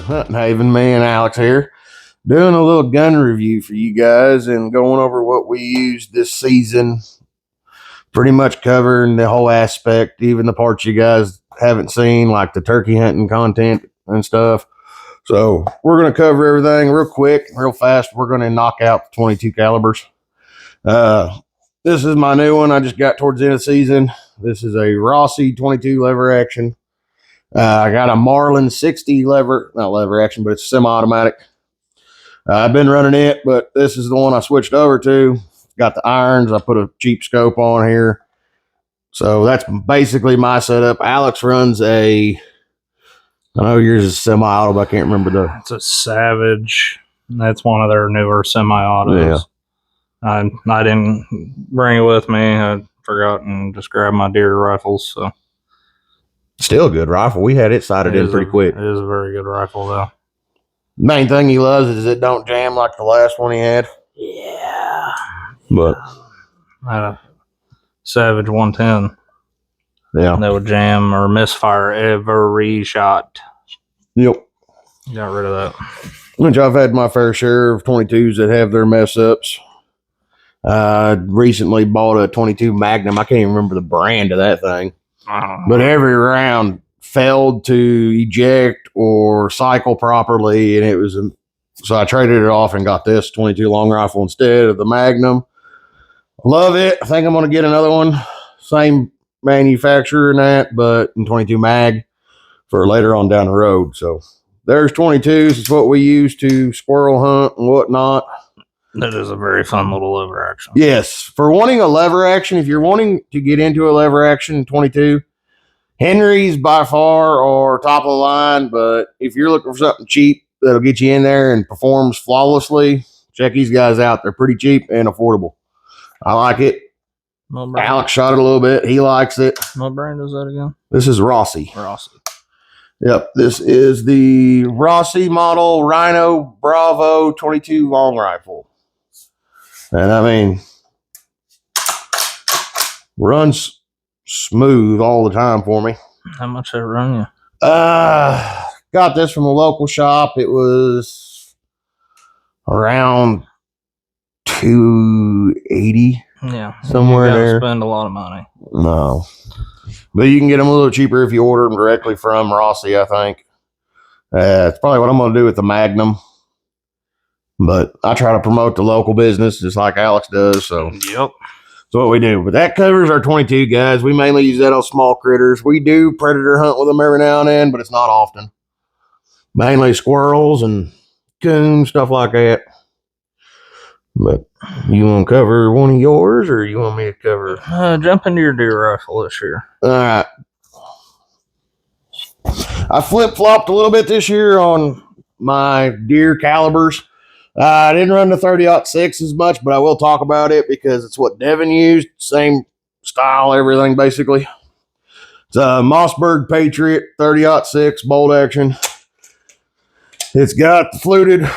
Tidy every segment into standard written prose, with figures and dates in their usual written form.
Hunting Haven, me and Alex here, doing a little gun review for you guys and going over what we used this season. Pretty much covering the whole aspect, even the parts you guys haven't seen, like the turkey hunting content and stuff. So we're going to cover everything real quick, real fast. We're going to knock out the 22 calibers. This is my new one I just got towards the end of the season. This is a Rossi 22 lever action. I got a Marlin 60 lever, not lever action, but it's semi-automatic. I've been running it, but this is the one I switched over to. Got the irons. I put a cheap scope on here. So that's basically my setup. Alex runs I know yours is semi-auto, but I can't remember It's a Savage. That's one of their newer semi-autos. Yeah. I didn't bring it with me. I forgot and just grabbed my deer rifles. So still a good rifle. We had it sighted in pretty quick. It is a very good rifle, though. Main thing he loves is it don't jam like the last one he had. Yeah. But I had a Savage 110. Yeah. That would jam or misfire every shot. Yep. Got rid of that. Which I've had my fair share of 22s that have their mess ups. Recently bought a 22 Magnum. I can't even remember the brand of that thing. But every round failed to eject or cycle properly, and it was so I traded it off and got this 22 long rifle instead of the Magnum. Love it. I think I'm going to get another one, same manufacturer and that, but in 22 mag for later on down the road. So there's 22s. It's what we use to squirrel hunt and whatnot. That is a very fun little lever action. Yes, for wanting a lever action, if you're wanting to get into a lever action 22, Henry's by far or top of the line, but if you're looking for something cheap that'll get you in there and performs flawlessly, check these guys out. They're pretty cheap and affordable. I like it. Alex shot it a little bit. He likes it. What brand is that again? This is Rossi. Rossi. Yep, this is the Rossi model Rhino Bravo 22 long rifle. And I mean, runs smooth all the time for me. How much did it run you? Got this from a local shop. It was around $280. Yeah, somewhere there. Spend a lot of money. No, but you can get them a little cheaper if you order them directly from Rossi. I think it's probably what I'm going to do with the Magnum. But I try to promote the local business just like Alex does. So yep. That's what we do. But that covers our 22 guys. We mainly use that on small critters. We do predator hunt with them every now and then, but it's not often. Mainly squirrels and coons, stuff like that. But you want to cover one of yours, or you want me to cover? Jump into your deer rifle this year. All right. I flip-flopped a little bit this year on my deer calibers. I didn't run the 30-06 as much, but I will talk about it because it's what Devin used. Same style, everything basically. It's a Mossberg Patriot 30-06 bolt action. It's got the fluted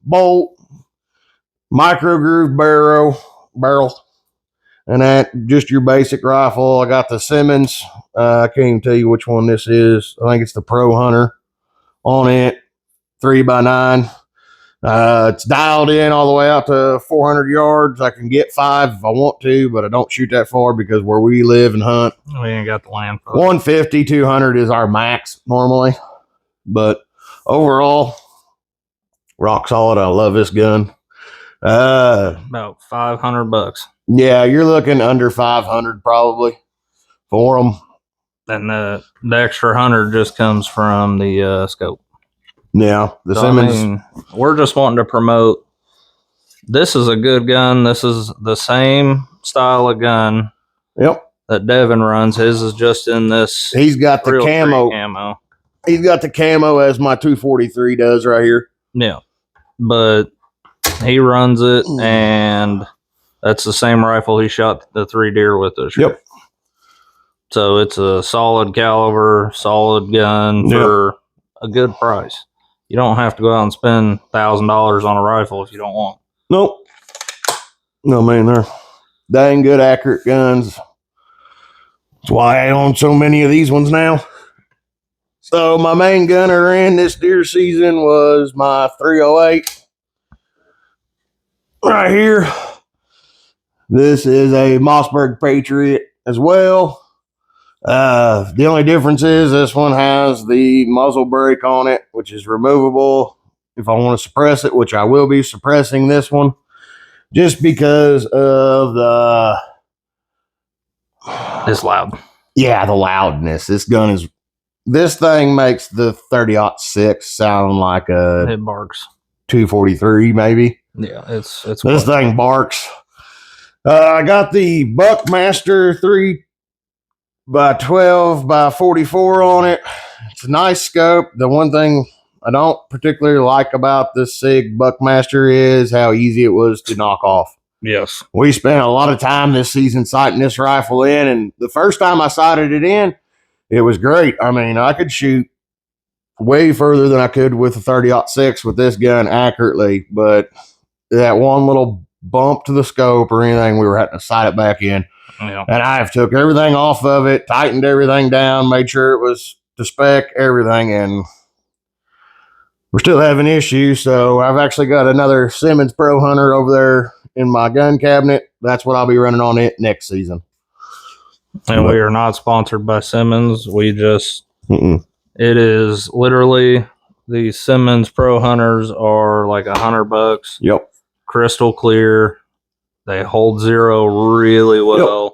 bolt, micro groove barrel, and that just your basic rifle. I got the Simmons. I can't even tell you which one this is. I think it's the Pro Hunter on it, 3x9. It's dialed in all the way out to 400 yards. I can get 5 if I want to, but I don't shoot that far because where we live and hunt, we ain't got the land for 150, 200 is our max normally. But overall, rock solid. I love this gun. About $500. Yeah, you're looking under 500 probably for them. And the extra 100 just comes from the scope. Yeah, the Simmons. I mean, we're just wanting to promote. This is a good gun. This is the same style of gun. Yep. That Devin runs. His is just in this. He's got the camo. He's got the camo as my 243 does right here. Yeah, but he runs it, and that's the same rifle he shot the 3 deer with this year. Yep. So it's a solid caliber, solid gun for a good price. You don't have to go out and spend $1,000 on a rifle if you don't want. Nope. No, man, they're dang good, accurate guns. That's why I own so many of these ones now. So my main gunner in this deer season was my 308 right here. This is a Mossberg Patriot as well. The only difference is this one has the muzzle brake on it, which is removable if I want to suppress it, which I will be suppressing this one just because of the... It's loud. Yeah, the loudness. This thing makes the 30-06 sound like a... It barks. 243 maybe. Yeah, it's this thing barks. I got the Buckmaster 3x12x44 on it. It's a nice scope. The one thing I don't particularly like about this SIG Buckmaster is how easy it was to knock off. Yes. We spent a lot of time this season sighting this rifle in, and the first time I sighted it in, it was great. I mean, I could shoot way further than I could with a 30-06 with this gun accurately, but that one little bump to the scope or anything, we were having to sight it back in. Yeah. And I have took everything off of it, tightened everything down, made sure it was to spec, everything, and we're still having issues. So I've actually got another Simmons Pro Hunter over there in my gun cabinet. That's what I'll be running on it next season. And we are not sponsored by Simmons. We just... It is literally... The Simmons Pro Hunters are like $100. Yep. Crystal clear. They hold zero really well. Yep.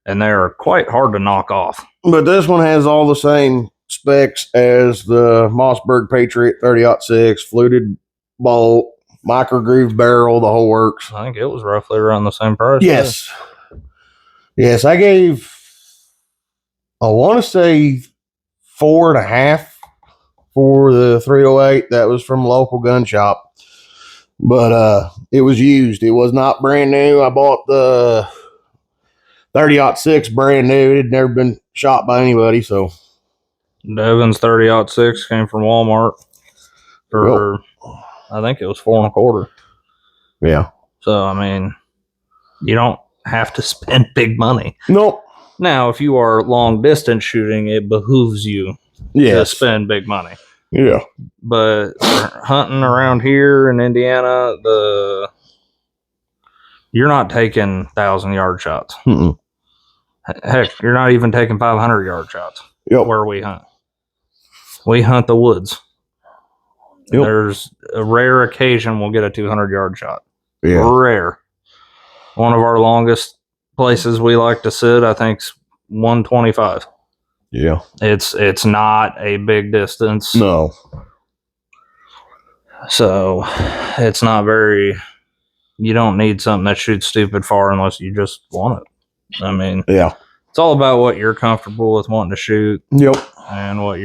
And they're quite hard to knock off. But this one has all the same specs as the Mossberg Patriot 30-06, fluted bolt, micro groove barrel, the whole works. I think it was roughly around the same price. Yes. Too. Yes, I gave, I want to say 4.5 for the 308. That was from a local gun shop. But it was used. It was not brand new. I bought the 30-06 brand new. It had never been shot by anybody, so. Devin's 30-06 came from Walmart for, I think it was $4.25. Yeah. So, I mean, you don't have to spend big money. Nope. Now, if you are long distance shooting, it behooves you to spend big money. Yeah. But hunting around here in Indiana, you're not taking 1,000-yard shots. Heck, you're not even taking 500-yard shots. Yep. Where we hunt. We hunt the woods. Yep. There's a rare occasion we'll get a 200-yard shot. Yeah. Rare. One of our longest places we like to sit, I think, is 125. Yeah. It's not a big distance. No. So it's not very... You don't need something that shoots stupid far unless you just want it. I mean... Yeah. It's all about what you're comfortable with wanting to shoot. Yep. And what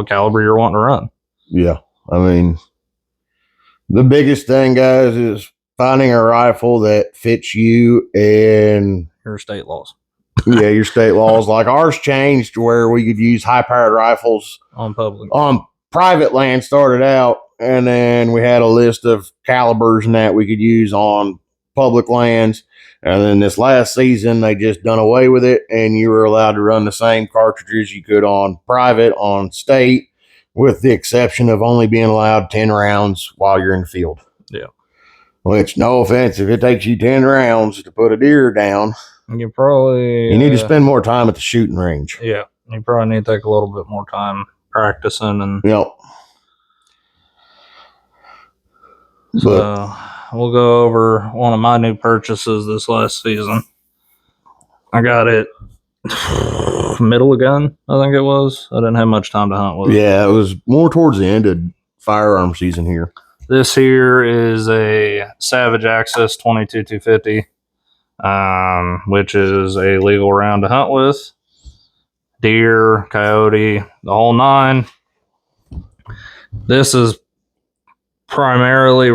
caliber you're wanting to run. Yeah. I mean, the biggest thing, guys, is finding a rifle that fits you and your state laws. Yeah, your state laws. Like ours changed to where we could use high-powered rifles on private land started out, and then we had a list of calibers and that we could use on public lands. And then this last season, they just done away with it, and you were allowed to run the same cartridges you could on private, on state, with the exception of only being allowed 10 rounds while you're in the field. Yeah. Which, no offense, if it takes you 10 rounds to put a deer down, you need to spend more time at the shooting range. Yeah. You probably need to take a little bit more time practicing. And yep. So we'll go over one of my new purchases this last season. I got it middle of gun, I think it was. I didn't have much time to hunt with it. Yeah, it was more towards the end of firearm season here. This here is a Savage Access 22-250, which is a legal round to hunt with. Deer, coyote, the whole nine. This is primarily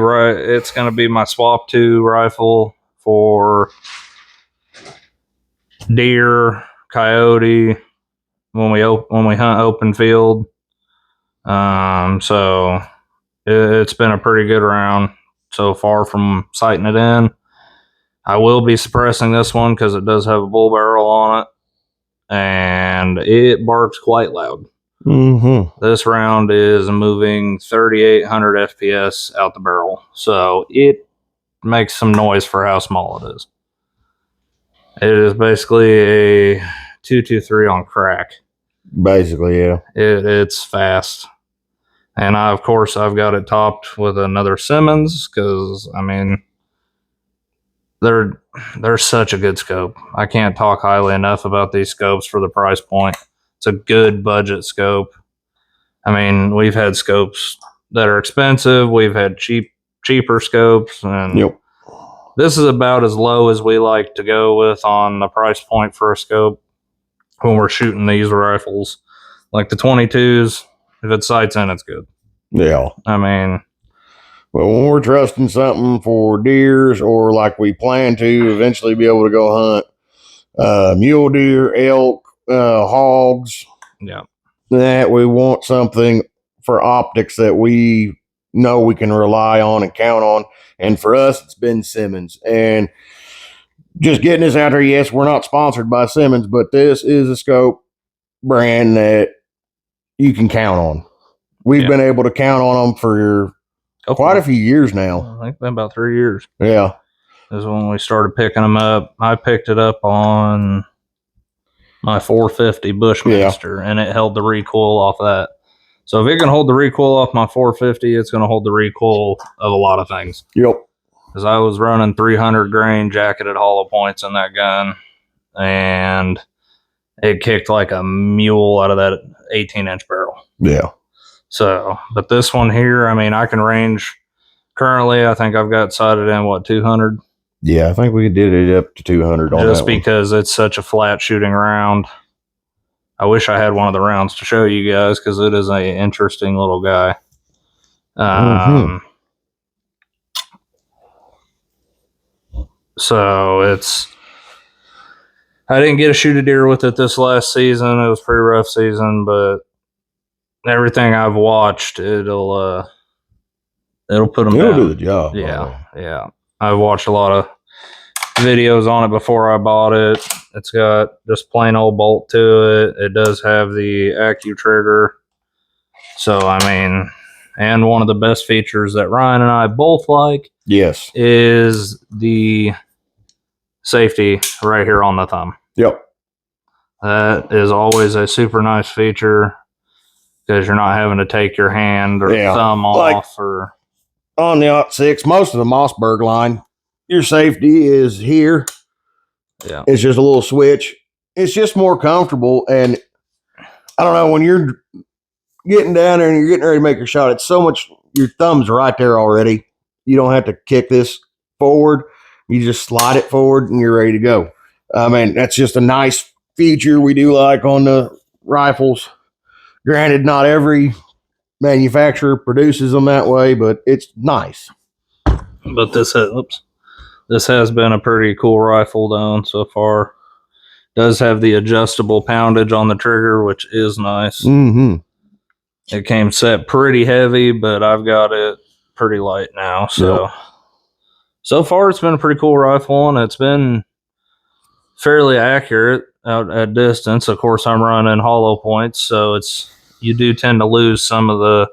it's going to be my swap 2 rifle for deer, coyote when we hunt open field. So it's been a pretty good round so far from sighting it in. I will be suppressing this one because it does have a bull barrel on it, and it barks quite loud. This round is moving 3,800 FPS out the barrel. So it makes some noise for how small it is. It is basically a 223 on crack. Basically, yeah. It's fast. And of course, I've got it topped with another Simmons because, I mean, they're such a good scope. I can't talk highly enough about these scopes for the price point. It's a good budget scope. I mean, we've had scopes that are expensive. We've had cheaper scopes, and this is about as low as we like to go with on the price point for a scope when we're shooting these rifles. Like the 22s, if it sights in, it's good. Yeah. I mean, well, when we're trusting something for deers, or like we plan to eventually be able to go hunt mule deer, elk, hogs. Yeah. That we want something for optics that we know we can rely on and count on. And for us, it's been Simmons. And just getting this out there, yes, we're not sponsored by Simmons, but this is a scope brand that you can count on. We've been able to count on them for quite a few years now. I think been about 3 years. Yeah. Is when we started picking them up. I picked it up on my 450 Bushmaster, and it held the recoil off that. So if it can hold the recoil off my 450, it's going to hold the recoil of a lot of things. Yep. Because I was running 300 grain jacketed hollow points in that gun, and it kicked like a mule out of that 18-inch barrel. Yeah. So, but this one here, I mean, I can range. Currently, I think I've got sighted in, 200? Yeah, I think we did it up to 200 on just that because it's such a flat shooting round. I wish I had one of the rounds to show you guys because it is an interesting little guy. So I didn't get to shoot a deer with it this last season. It was a pretty rough season, but everything I've watched, it'll put them down. It'll do the job. Yeah. I've watched a lot of videos on it before I bought it. It's got just plain old bolt to it. It does have the Accu trigger. So, I mean, and one of the best features that Ryan and I both like is the safety right here on the thumb. Yep. That is always a super nice feature because you're not having to take your hand or thumb off. Or on the OT6, most of the Mossberg line, your safety is here. Yeah. It's just a little switch. It's just more comfortable. And I don't know, when you're getting down there and you're getting ready to make your shot, it's so much, your thumb's right there already. You don't have to kick this forward. You just slide it forward and you're ready to go. I mean, that's just a nice feature we do like on the rifles. Granted, not every manufacturer produces them that way, but it's nice. But this has been a pretty cool rifle down so far. Does have the adjustable poundage on the trigger, which is nice. It came set pretty heavy, but I've got it pretty light now. So far it's been a pretty cool rifle, and it's been fairly accurate out at distance. Of course, I'm running hollow points, so you do tend to lose some of the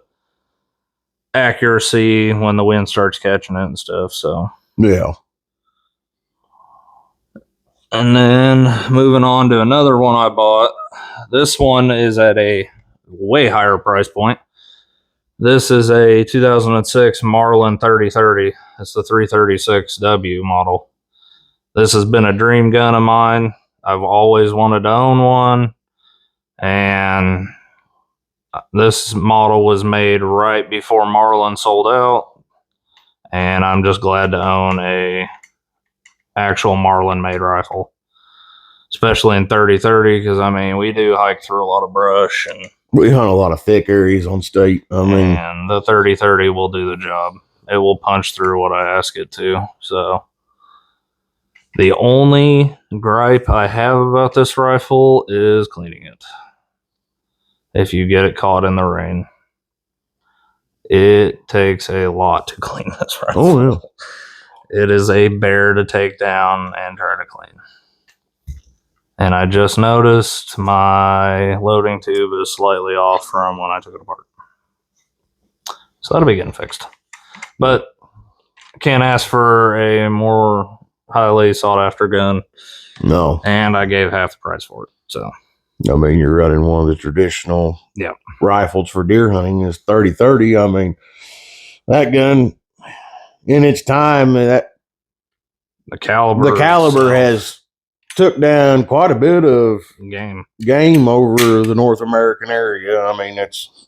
accuracy when the wind starts catching it and stuff. So yeah. And then moving on to another one I bought. This one is at a way higher price point. This is a 2006 Marlin 3030. It's the 336W model. This has been a dream gun of mine. I've always wanted to own one. And this model was made right before Marlin sold out. And I'm just glad to own a actual Marlin made rifle, especially in 3030, because I mean we do hike through a lot of brush and we hunt a lot of thick areas on state. And the 3030 will do the job. It will punch through what I ask it to. So the only gripe I have about this rifle is cleaning it. If you get it caught in the rain, it takes a lot to clean this rifle. Oh, yeah. It is a bear to take down and try to clean. And I just noticed my loading tube is slightly off from when I took it apart. So that'll be getting fixed. But can't ask for a more highly sought after gun. No. And I gave half the price for it. So I mean, you're running one of the traditional rifles for deer hunting is 30-30. I mean, that gun in its time, that the caliber has took down quite a bit of game over the North American area. I mean, it's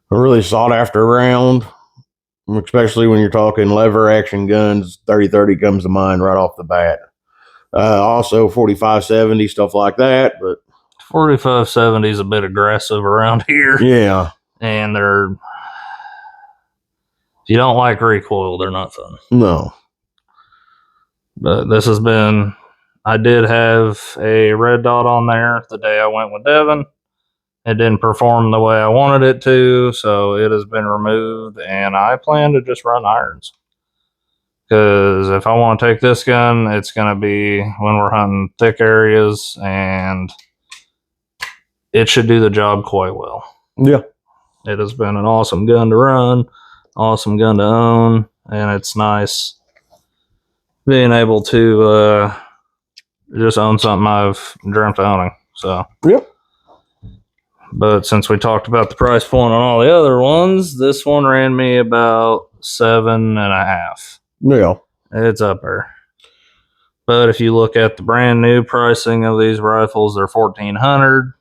a really sought after round, especially when you're talking lever action guns. 30-30 comes to mind right off the bat. Also 45-70, stuff like that, but 45-70 is a bit aggressive around here. Yeah. And if you don't like recoil, they're not fun. No. But this has been, I did have a red dot on there the day I went with Devin. It didn't perform the way I wanted it to, so it has been removed, and I plan to just run irons. Because if I want to take this gun, it's going to be when we're hunting thick areas, and it should do the job quite well. Yeah. It has been an awesome gun to run, awesome gun to own, and it's nice being able to just own something I've dreamt of owning. So, yep. But since we talked about the price point on all the other ones, this one ran me about $7.5. Yeah. It's up there. But if you look at the brand new pricing of these rifles, they're $1,400.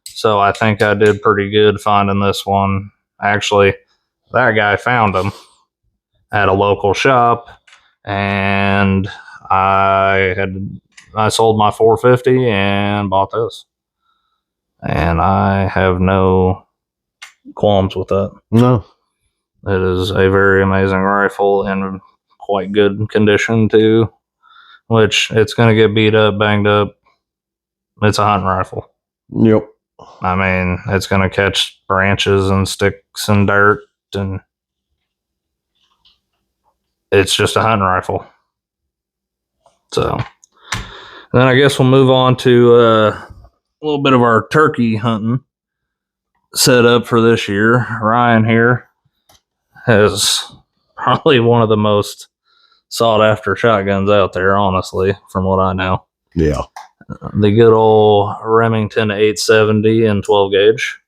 So I think I did pretty good finding this one. Actually, that guy found them at a local shop, and I sold my $450 and bought this. And I have no qualms with that. No. It is a very amazing rifle in quite good condition too, which it's going to get beat up, banged up. It's a hunting rifle. Yep. I mean, it's going to catch branches and sticks and dirt, and it's just a hunting rifle. So then I guess we'll move on to a little bit of our turkey hunting setup for this year. Ryan here has probably one of the most sought after shotguns out there, honestly, from what I know. Yeah. The good old Remington 870 and 12 gauge.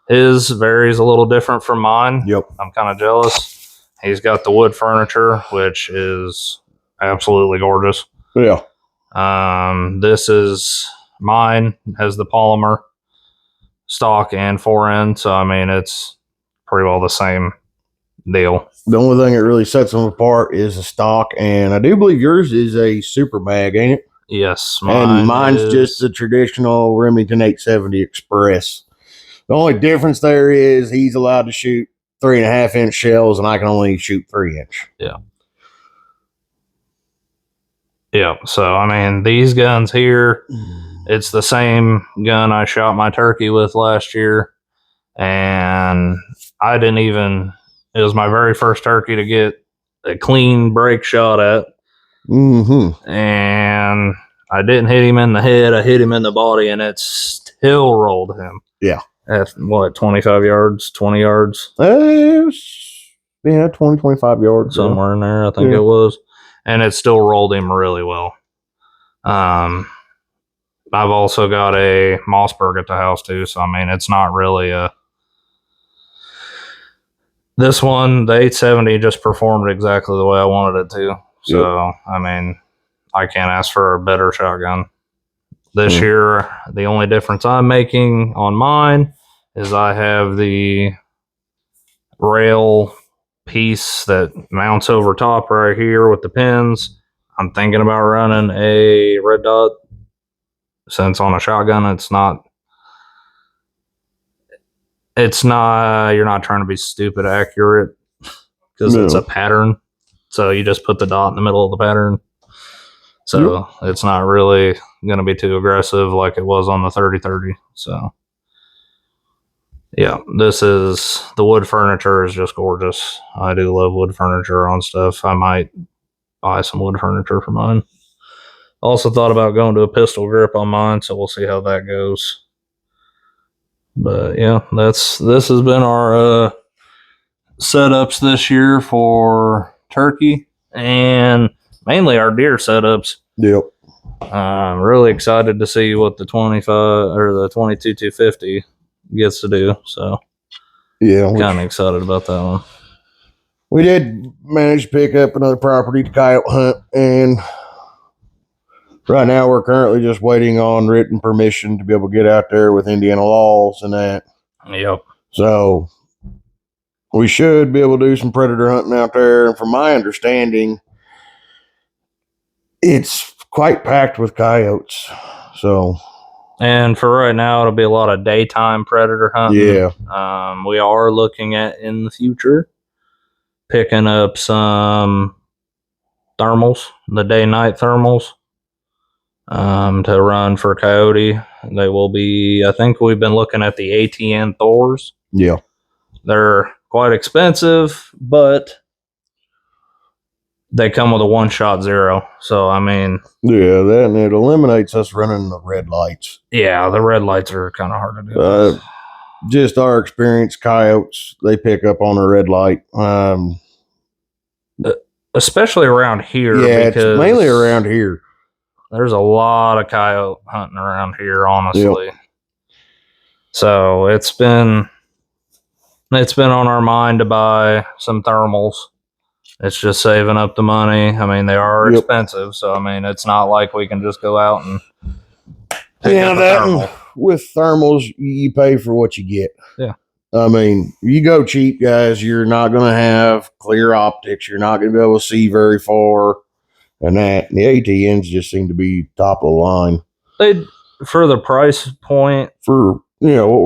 His varies a little different from mine. Yep. I'm kind of jealous. He's got the wood furniture, which is absolutely gorgeous. Yeah. This is mine, has the polymer stock and forend, so I mean it's pretty well the same deal. The only thing that really sets them apart is the stock, and I do believe yours is a super mag, ain't it? Yes, mine's just the traditional Remington 870 Express. The only difference there is he's allowed to shoot 3.5-inch shells, and I can only shoot 3-inch. Yeah. Yeah. So I mean, these guns here, it's the same gun I shot my turkey with last year, and I didn't even. It was my very first turkey to get a clean break shot at. Mm-hmm. And I didn't hit him in the head. I hit him in the body, and it still rolled him. Yeah. At what, 25 yards, 20 yards? Yeah, 20, 25 yards. Somewhere in there, I think it was. And it still rolled him really well. I've also got a Mossberg at the house, too. So, I mean, it's not really a... This one, the 870, just performed exactly the way I wanted it to. So, I mean, I can't ask for a better shotgun. This year, the only difference I'm making on mine is I have the rail piece that mounts over top right here with the pins. I'm thinking about running a red dot, since on a shotgun, you're not trying to be stupid accurate, because it's a pattern. So you just put the dot in the middle of the pattern. So it's not really going to be too aggressive like it was on the 30-30. So yeah, the wood furniture is just gorgeous. I do love wood furniture on stuff. I might buy some wood furniture for mine. Also thought about going to a pistol grip on mine, so we'll see how that goes. But yeah, this has been our setups this year for turkey and mainly our deer setups. Yep. I'm really excited to see what the 25 or the 22 250 gets to do. So yeah, kind of excited about that one. We did manage to pick up another property to coyote hunt, and right now we're currently just waiting on written permission to be able to get out there with Indiana laws and that. Yep. So we should be able to do some predator hunting out there. And from my understanding, it's quite packed with coyotes. So, and for right now, it'll be a lot of daytime predator hunting. Yeah. We are looking at in the future picking up some thermals, the day-night thermals, to run for coyote. They will be, I think we've been looking at the ATN Thors. Yeah. They're quite expensive, but they come with a one-shot zero. So, I mean... Yeah, that, and it eliminates us running the red lights. Yeah, the red lights are kind of hard to do. Just our experience, coyotes, they pick up on a red light. Especially around here. Yeah, it's mainly around here. There's a lot of coyote hunting around here, honestly. Yep. So it's been on our mind to buy some thermals. It's just saving up the money. I mean, they are expensive, so I mean, it's not like we can just go out and pick up a thermal. With thermals, you pay for what you get. Yeah. I mean, you go cheap, guys, you're not going to have clear optics. You're not going to be able to see very far. And that, the ATNs just seem to be top of the line. For the price point. For, what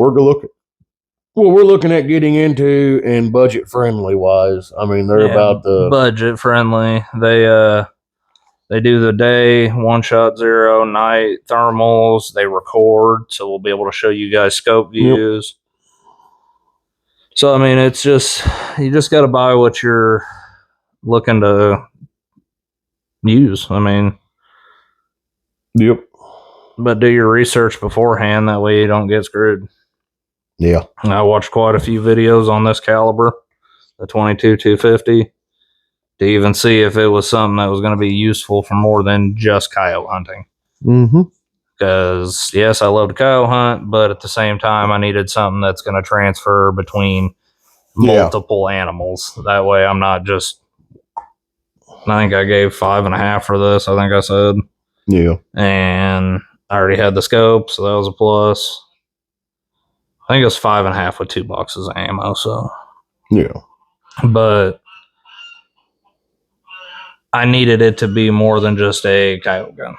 we're looking at getting into, and budget friendly wise. I mean, they're about the budget friendly. They do the day, one shot zero, night thermals. They record, so we'll be able to show you guys scope views. Yep. So, I mean, it's just, you just got to buy what you're looking to use. I mean, yep. But do your research beforehand. That way you don't get screwed. Yeah. I watched quite a few videos on this caliber, the 22 250, to even see if it was something that was going to be useful for more than just coyote hunting. Mm-hmm. Because, yes, I love to coyote hunt, but at the same time, I needed something that's going to transfer between multiple animals. That way I'm not just... I think I gave 5.5 for this, I think I said. Yeah. And I already had the scope, so that was a plus. I think it was 5.5 with 2 boxes of ammo, so. Yeah. But I needed it to be more than just a coyote gun.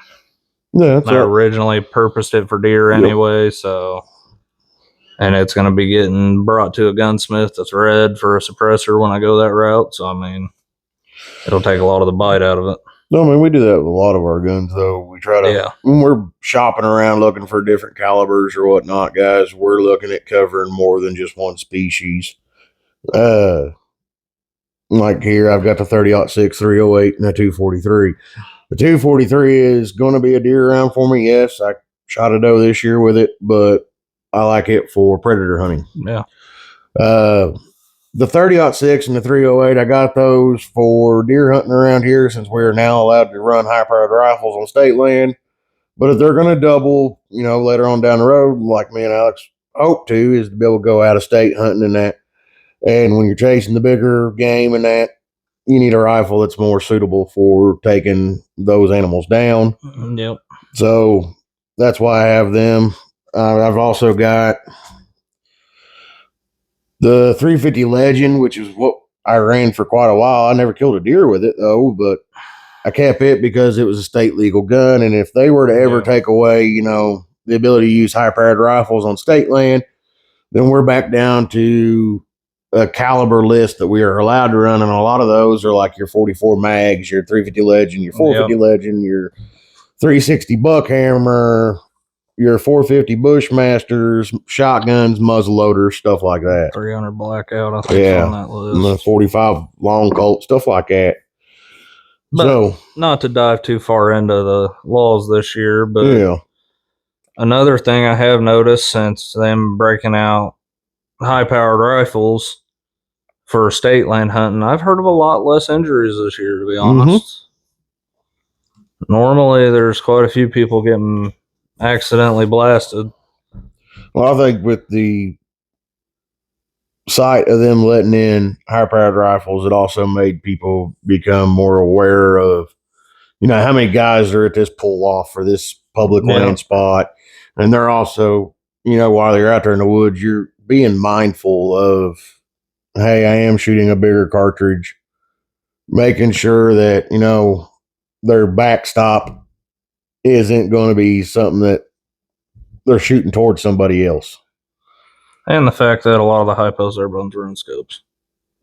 Yeah, I originally purposed it for deer anyway, so. And it's going to be getting brought to a gunsmith that's red for a suppressor when I go that route. So, I mean, it'll take a lot of the bite out of it. No, I mean, we do that with a lot of our guns, though. We try to, when we're shopping around looking for different calibers or whatnot, guys, we're looking at covering more than just one species. Like here, I've got the 30-06, 308, and the 243. The 243 is going to be a deer round for me. Yes, I shot a doe this year with it, but I like it for predator hunting. Yeah. The 30-06 and the 308, I got those for deer hunting around here since we are now allowed to run high-powered rifles on state land. But if they're going to double, later on down the road, like me and Alex hope to, is to be able to go out of state hunting and that. And when you're chasing the bigger game and that, you need a rifle that's more suitable for taking those animals down. Yep. So that's why I have them. I've also got the 350 Legend, which is what I ran for quite a while. I never killed a deer with it, though, but I kept it because it was a state legal gun. And if they were to ever take away, the ability to use high-powered rifles on state land, then we're back down to a caliber list that we are allowed to run. And a lot of those are like your 44 mags, your 350 Legend, your 450 Legend, your 360 Buckhammer, your 450 Bushmasters, shotguns, muzzleloaders, stuff like that. 300 Blackout, I think, on that list. And the 45 Long Colt, stuff like that. But not to dive too far into the laws this year, but yeah. Another thing I have noticed since them breaking out high-powered rifles for state land hunting, I've heard of a lot less injuries this year, to be honest. Normally, there's quite a few people getting accidentally blasted. Well, I think with the sight of them letting in high-powered rifles, it also made people become more aware of, how many guys are at this pull-off for this public land spot. And they're also, while you're out there in the woods, you're being mindful of, hey, I am shooting a bigger cartridge, making sure that, their backstop isn't going to be something that they're shooting towards somebody else. And the fact that a lot of the hypos are run through scopes.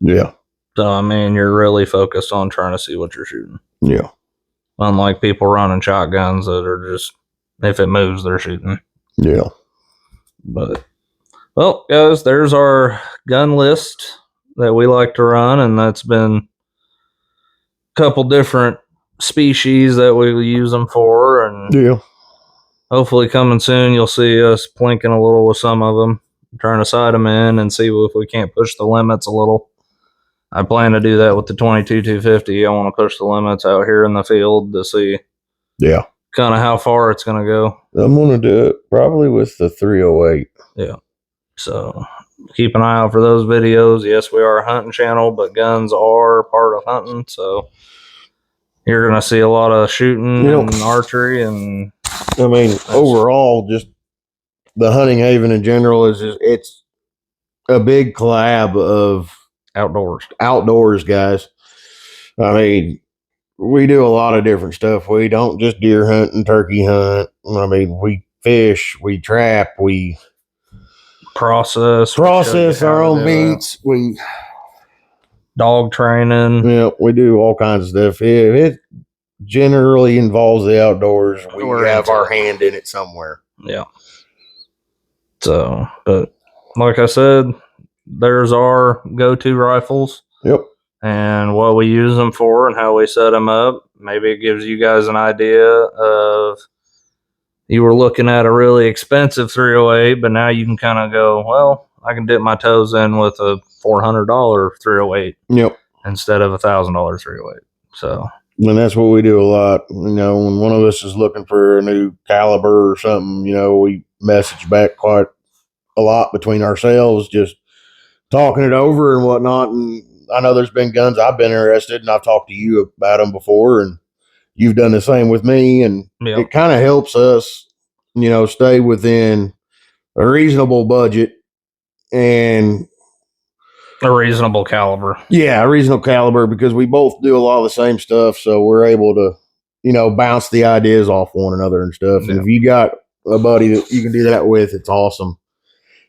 Yeah. So, I mean, you're really focused on trying to see what you're shooting. Yeah. Unlike people running shotguns that are just, if it moves, they're shooting. Yeah. But, well, guys, there's our gun list that we like to run, and that's been a couple different species that we use them for, and yeah. Hopefully coming soon you'll see us plinking a little with some of them, trying to sight them in and see if we can't push the limits a little. I plan to do that with the 22-250. I want to push the limits out here in the field to see kind of how far it's going to go. I'm going to do it probably with the 308. Yeah. So keep an eye out for those videos. Yes, we are a hunting channel, but guns are part of hunting. So you're going to see a lot of shooting and archery. And I mean, overall, just the Hunting Haven in general it's a big collab of outdoors guys. I mean, we do a lot of different stuff. We don't just deer hunt and turkey hunt. I mean, we fish, we trap, we process our own meats. We dog training. Yeah, we do all kinds of stuff. It generally involves the outdoors. We have our hand in it somewhere. Yeah. So, but like I said, there's our go-to rifles. Yep. And what we use them for and how we set them up. Maybe it gives you guys an idea of you were looking at a really expensive 308, but now you can kind of go, well, I can dip my toes in with a $400 308. Yep. Instead of a $1,000 308. So. And that's what we do a lot. When one of us is looking for a new caliber or something, we message back quite a lot between ourselves, just talking it over and whatnot. And I know there's been guns I've been interested in. I've talked to you about them before, and you've done the same with me. And it kind of helps us, stay within a reasonable budget and a reasonable caliber. Yeah, a reasonable caliber, because we both do a lot of the same stuff. So we're able to, bounce the ideas off one another and stuff. And if you got a buddy that you can do that with, it's awesome.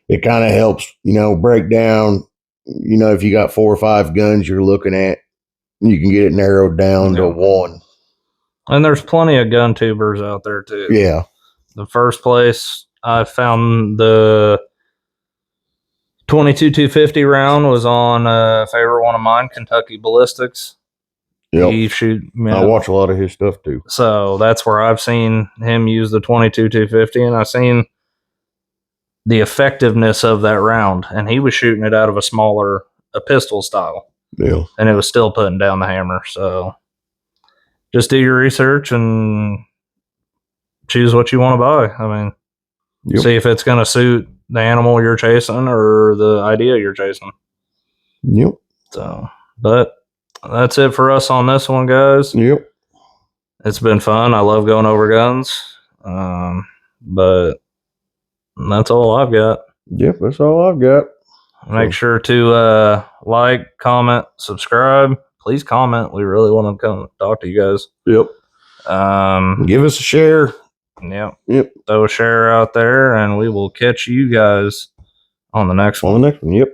It kind of helps, break down, if you got 4 or 5 guns you're looking at, you can get it narrowed down to one. And there's plenty of gun tubers out there too. Yeah. The first place I found the 22-250 round was on a favorite one of mine, Kentucky Ballistics. Yep. I watch a lot of his stuff too. So that's where I've seen him use the 22-250, and I've seen the effectiveness of that round. And he was shooting it out of a pistol style. Yeah. And it was still putting down the hammer. So just do your research and choose what you want to buy. I mean, see if it's going to suit the animal you're chasing or the idea you're chasing. Yep. So, but that's it for us on this one, guys. Yep. It's been fun. I love going over guns. But that's all I've got. Yep, that's all I've got. Make sure to like, comment, subscribe. Please comment. We really want to come talk to you guys. Yep. Give us a share. Yep. Throw a share out there, and we will catch you guys on the next one. Yep.